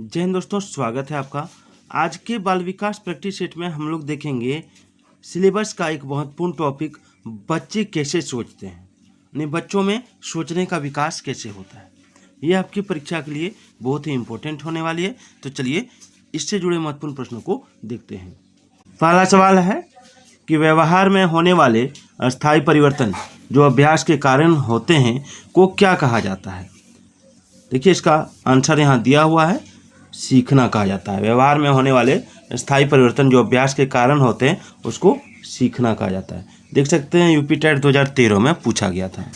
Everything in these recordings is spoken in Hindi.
जय हिंद दोस्तों, स्वागत है आपका। आज के बाल विकास प्रैक्टिस सेट में हम लोग देखेंगे सिलेबस का एक महत्वपूर्ण टॉपिक, बच्चे कैसे सोचते हैं, यानी बच्चों में सोचने का विकास कैसे होता है। यह आपकी परीक्षा के लिए बहुत ही इम्पोर्टेंट होने वाली है। तो चलिए इससे जुड़े महत्वपूर्ण प्रश्नों को देखते हैं। पहला सवाल है कि व्यवहार में होने वाले अस्थायी परिवर्तन जो अभ्यास के कारण होते हैं को क्या कहा जाता है। देखिए इसका आंसर यहाँ दिया हुआ है, सीखना कहा जाता है। व्यवहार में होने वाले स्थायी परिवर्तन जो अभ्यास के कारण होते हैं उसको सीखना कहा जाता है। देख सकते हैं यूपी टेट 2013 में पूछा गया था।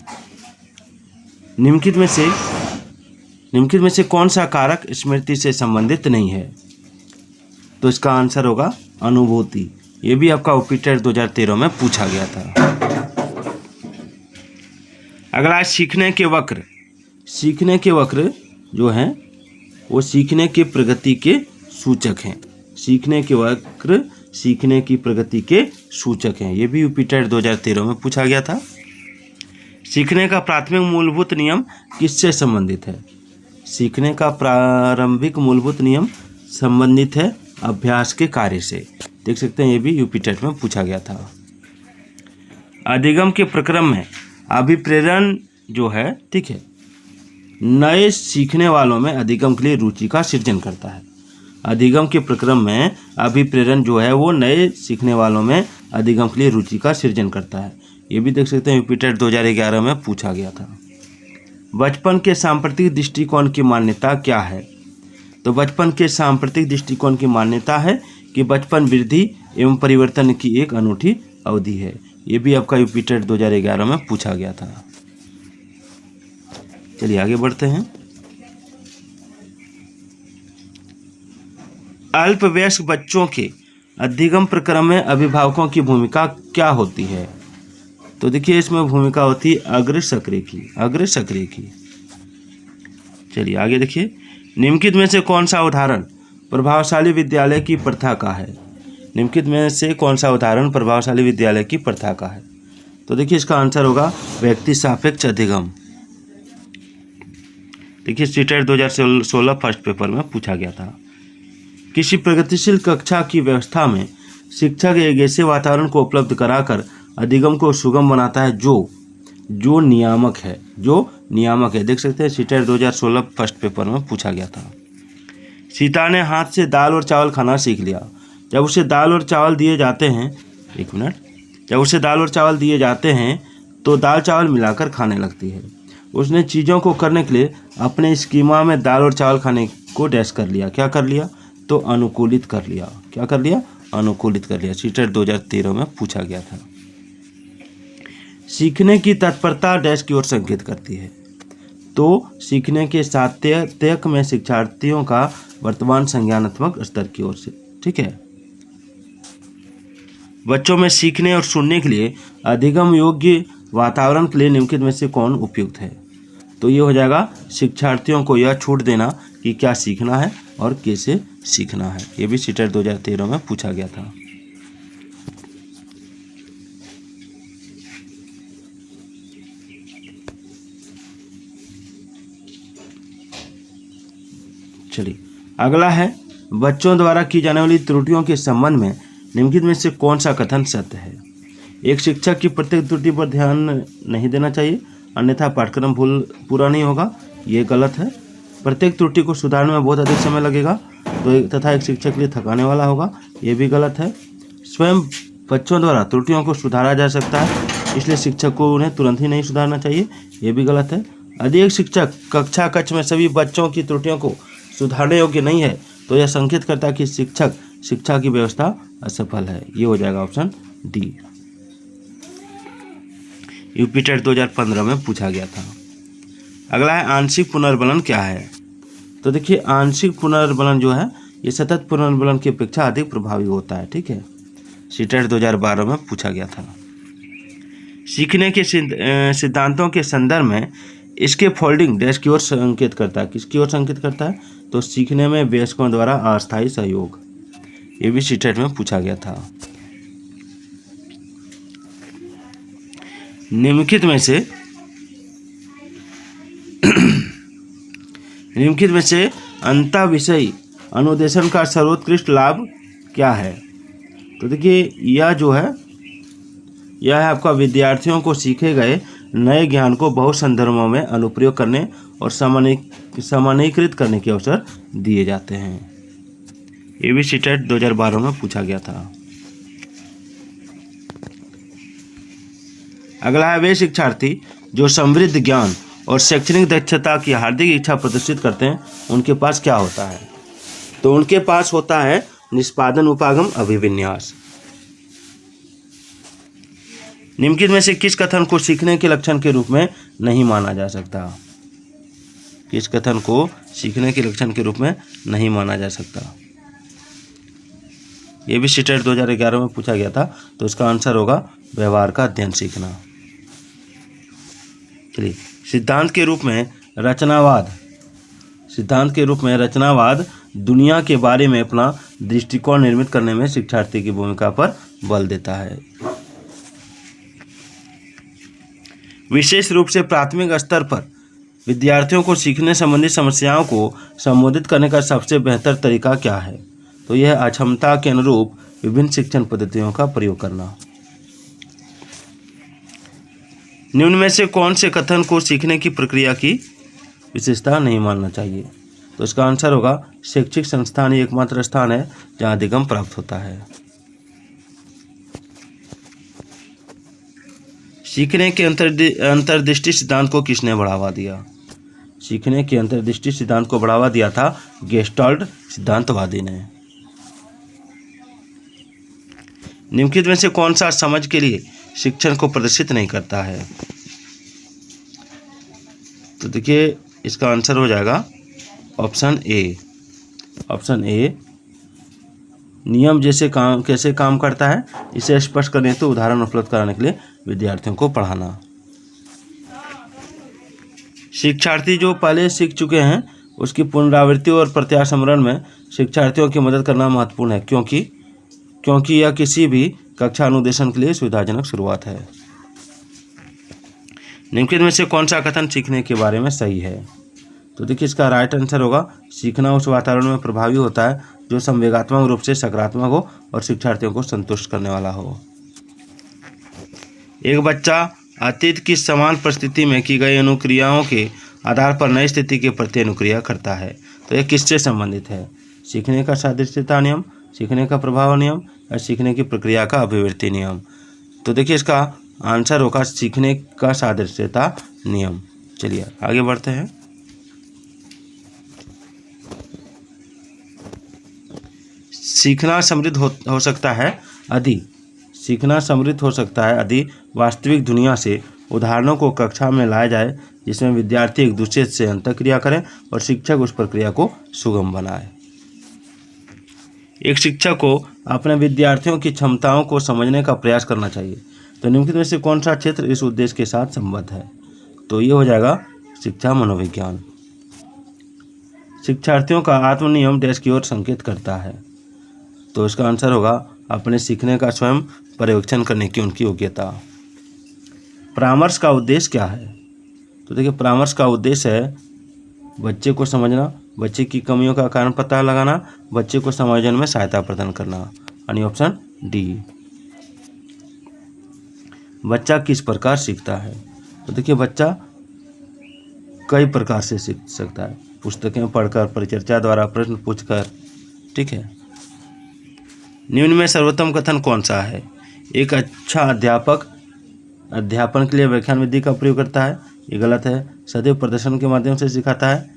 निम्नलिखित में से कौन सा कारक स्मृति से संबंधित नहीं है। तो इसका आंसर होगा अनुभूति। ये भी आपका यूपी टेट 2013 में पूछा गया था। अगला सीखने के वक्र। सीखने के वक्र जो हैं वो सीखने की प्रगति के सूचक हैं। सीखने के वक्र सीखने की प्रगति के सूचक हैं। ये भी यूपी टेट 2013 में पूछा गया था। सीखने का प्राथमिक मूलभूत नियम किससे संबंधित है। सीखने का प्रारंभिक मूलभूत नियम संबंधित है अभ्यास के कार्य से। देख सकते हैं ये भी यूपी टेट में पूछा गया था। अधिगम के प्रक्रम में अभिप्रेरण जो है, ठीक है, नए सीखने वालों में अधिगम के लिए रुचि का सृजन करता है। अधिगम के प्रक्रम में अभिप्रेरण जो है वो नए सीखने वालों में अधिगम के लिए रुचि का सृजन करता है। ये भी देख सकते हैं यूपी टेट 2011 में पूछा गया था। बचपन के सांप्रतिक दृष्टिकोण की मान्यता क्या है। तो बचपन के सांप्रतिक दृष्टिकोण की मान्यता है कि बचपन वृद्धि एवं परिवर्तन की एक अनूठी अवधि है। ये भी आपका यूपी टेट 2011 में पूछा गया था। चलिए आगे बढ़ते हैं। अल्पवयस्क बच्चों के अधिगम प्रक्रम में अभिभावकों की भूमिका क्या होती है। तो देखिए इसमें भूमिका होती है अग्र सक्रिय की। चलिए आगे देखिए, निम्नलिखित में से कौन सा उदाहरण प्रभावशाली विद्यालय की प्रथा का है। निम्नलिखित में से कौन सा उदाहरण प्रभावशाली विद्यालय की प्रथा का है। तो देखिए इसका आंसर होगा व्यक्ति सापेक्ष अधिगम। देखिए सीटेट 2016 फर्स्ट पेपर में पूछा गया था। किसी प्रगतिशील कक्षा की व्यवस्था में शिक्षक एक ऐसे वातावरण को उपलब्ध कराकर अधिगम को सुगम बनाता है जो नियामक है। देख सकते हैं सीटेट 2016 फर्स्ट पेपर में पूछा गया था। सीता ने हाथ से दाल और चावल खाना सीख लिया। जब उसे दाल और चावल दिए जाते हैं तो दाल चावल मिलाकर खाने लगती है। उसने चीज़ों को करने के लिए अपने स्कीमा में दाल और चावल खाने को डैश कर लिया। क्या कर लिया? तो अनुकूलित कर लिया। क्या कर लिया? अनुकूलित कर लिया। सीटेट 2013 में पूछा गया था। सीखने की तत्परता डैश की ओर संकेत करती है। तो सीखने के सातत्य में शिक्षार्थियों का वर्तमान संज्ञानात्मक स्तर की ओर से, ठीक है। बच्चों में सीखने और सुनने के लिए अधिगम योग्य वातावरण के लिए निम्नलिखित में से कौन उपयुक्त है। तो ये हो जाएगा शिक्षार्थियों को यह छूट देना कि क्या सीखना है और कैसे सीखना है। ये भी सीटेट 2013 में पूछा गया था। चलिए अगला है, बच्चों द्वारा की जाने वाली त्रुटियों के संबंध में निम्नलिखित में से कौन सा कथन सत्य है। एक शिक्षक की प्रत्येक त्रुटि पर ध्यान नहीं देना चाहिए, अन्यथा पाठ्यक्रम पूरा नहीं होगा। ये गलत है। प्रत्येक त्रुटि को सुधारने में बहुत अधिक समय लगेगा तथा एक शिक्षक के लिए थकाने वाला होगा। ये भी गलत है। स्वयं बच्चों द्वारा त्रुटियों को सुधारा जा सकता है, इसलिए शिक्षक को उन्हें तुरंत ही नहीं सुधारना चाहिए। ये भी गलत है। यदि एक शिक्षक कक्ष में सभी बच्चों की त्रुटियों को सुधारने योग्य नहीं है तो यह संकेत करता है कि शिक्षा की व्यवस्था असफल है। ये हो जाएगा ऑप्शन डी। यूपी टेट 2015 में पूछा गया था। अगला है आंशिक पुनर्बलन क्या है। तो देखिए आंशिक पुनर्बलन जो है ये सतत पुनर्बलन की अपेक्षा अधिक प्रभावी होता है, ठीक है। सीटेट 2012 में पूछा गया था। सीखने के सिद्धांतों के संदर्भ में इसके फोल्डिंग डैश की ओर संकेत करता है। किसकी ओर संकेत करता है? तो सीखने में वयस्कों द्वारा अस्थायी सहयोग। ये भी सीटेट में पूछा गया था। निम्नलिखित में से अंतः विषय अनुदेशन का सर्वोत्कृष्ट लाभ क्या है? तो देखिए यह जो है यह है आपका विद्यार्थियों को सीखे गए नए ज्ञान को बहुत संदर्भों में अनुप्रयोग करने और सामान्यीकृत करने के अवसर दिए जाते हैं। ये भी सीटेट 2012 में पूछा गया था। अगला है वे शिक्षार्थी जो समृद्ध ज्ञान और शैक्षणिक दक्षता की हार्दिक इच्छा प्रदर्शित करते हैं, उनके पास क्या होता है? तो उनके पास होता है निष्पादन उपागम अभिविन्यास। निम्नलिखित में से किस कथन को सीखने के लक्षण के रूप में नहीं माना जा सकता? किस कथन को सीखने के लक्षण के रूप में नहीं माना जा सकता? ये भी सीटेट 2011 में पूछा गया था, तो इसका आंसर होगा व्यवहार का अध्ययन सीखना। चलिए, सिद्धांत के रूप में रचनावाद दुनिया के बारे में अपना दृष्टिकोण निर्मित करने में शिक्षार्थी की भूमिका पर बल देता है। विशेष रूप से प्राथमिक स्तर पर विद्यार्थियों को सीखने संबंधी समस्याओं को संबोधित करने का सबसे बेहतर तरीका क्या है? तो यह अक्षमता के अनुरूप विभिन्न शिक्षण पद्धतियों का प्रयोग करना। निम्न में से कौन से कथन को सीखने की प्रक्रिया की विशेषता नहीं मानना चाहिए? तो इसका आंसर होगा शैक्षिक संस्थान ही एकमात्र स्थान है जहां अधिगम प्राप्त होता है। सीखने के अंतर्दृष्टि सिद्धांत को किसने बढ़ावा दिया? सीखने के अंतर्दृष्टि सिद्धांत को बढ़ावा दिया था गेस्टाल्ट सिद्धांतवादी ने। निम्नलिखित में से कौन सा समझ के लिए शिक्षण को प्रदर्शित नहीं करता है? तो देखिए इसका आंसर हो जाएगा ऑप्शन ए। नियम कैसे काम करता है, इसे स्पष्ट करने तो उदाहरण उपलब्ध कराने के लिए विद्यार्थियों को पढ़ाना। शिक्षार्थी जो पहले सीख चुके हैं उसकी पुनरावृत्ति और प्रत्यास्मरण में शिक्षार्थियों की मदद करना महत्वपूर्ण है, क्योंकि यह किसी भी कक्षा अनुदेशन के लिए सुविधाजनक शुरुआत है। निम्नलिखित में से कौन सा कथन सीखने के बारे में सही है? तो देखिए इसका राइट आंसर होगा सीखना उस वातावरण में प्रभावी होता है जो संवेगात्मक रूप से सकारात्मक हो और शिक्षार्थियों को संतुष्ट करने वाला हो। एक बच्चा अतीत की समान परिस्थिति में की गई अनुक्रियाओं के आधार पर नई स्थिति के प्रति अनुक्रिया करता है, तो यह किससे संबंधित है? सीखने का सादृश्यता नियम, सीखने का प्रभाव नियम या सीखने की प्रक्रिया का अभिवृत्ति नियम? तो देखिए इसका आंसर होगा सीखने का सादृश्यता नियम। चलिए आगे बढ़ते हैं। सीखना समृद्ध हो सकता है यदि वास्तविक दुनिया से उदाहरणों को कक्षा में लाया जाए जिसमें विद्यार्थी एक दूसरे से अंतःक्रिया करें और शिक्षक उस प्रक्रिया को सुगम बनाए। एक शिक्षक को अपने विद्यार्थियों की क्षमताओं को समझने का प्रयास करना चाहिए। तो निम्नलिखित में से कौन सा क्षेत्र इस उद्देश्य के साथ संबद्ध है? तो ये हो जाएगा शिक्षा मनोविज्ञान। शिक्षार्थियों का आत्मनियम डैश की ओर संकेत करता है, तो इसका आंसर होगा अपने सीखने का स्वयं पर्यवेक्षण करने की उनकी योग्यता। परामर्श का उद्देश्य क्या है? तो देखिए परामर्श का उद्देश्य है बच्चे को समझना, बच्चे की कमियों का कारण पता लगाना, बच्चे को समायोजन में सहायता प्रदान करना, यानी ऑप्शन डी। बच्चा किस प्रकार सीखता है? तो देखिए बच्चा कई प्रकार से सीख सकता है, पुस्तकें पढ़कर, परिचर्चा द्वारा, प्रश्न पूछकर, ठीक है। निम्न में सर्वोत्तम कथन कौन सा है? एक अच्छा अध्यापक अध्यापन के लिए व्याख्यान विधि का प्रयोग करता है, ये गलत है। सदैव प्रदर्शन के माध्यम से सिखाता है,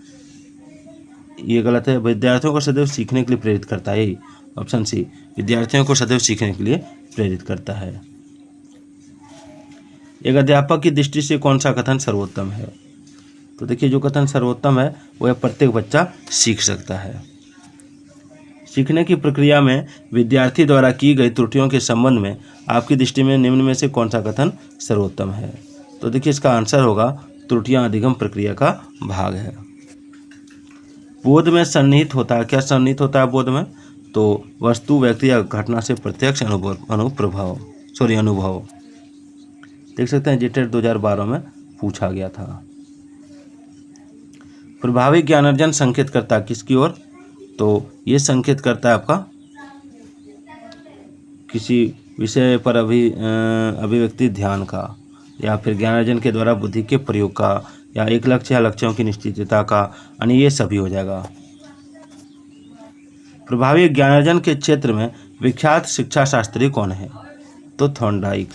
ये गलत है। विद्यार्थियों को सदैव सीखने के लिए प्रेरित करता है, यही ऑप्शन सी, विद्यार्थियों को सदैव सीखने के लिए प्रेरित करता है। एक अध्यापक की दृष्टि से कौन सा कथन सर्वोत्तम है? तो देखिए जो कथन सर्वोत्तम है वह प्रत्येक बच्चा सीख सकता है। सीखने की प्रक्रिया में विद्यार्थी द्वारा की गई त्रुटियों के संबंध में आपकी दृष्टि में निम्न में से कौन सा कथन सर्वोत्तम है? तो देखिए इसका आंसर होगा त्रुटियां अधिगम प्रक्रिया का भाग है। बोध में सन्निहित होता है, क्या सन्निहित होता है बोध में? तो वस्तु, व्यक्ति या घटना से प्रत्यक्ष अनुभव। देख सकते हैं जेटेट 2012 में पूछा गया था। प्रभावी ज्ञानार्जन संकेत करता है किसकी ओर? तो ये संकेत करता है आपका किसी विषय पर अभिव्यक्ति ध्यान का, या फिर ज्ञानार्जन के द्वारा बुद्धि के प्रयोग का, या एक लक्ष्य या लक्ष्यों की निश्चितता का, यानी ये सभी हो जाएगा। प्रभावी ज्ञानार्जन के क्षेत्र में विख्यात शिक्षा शास्त्री कौन है? तो थॉर्नडाइक।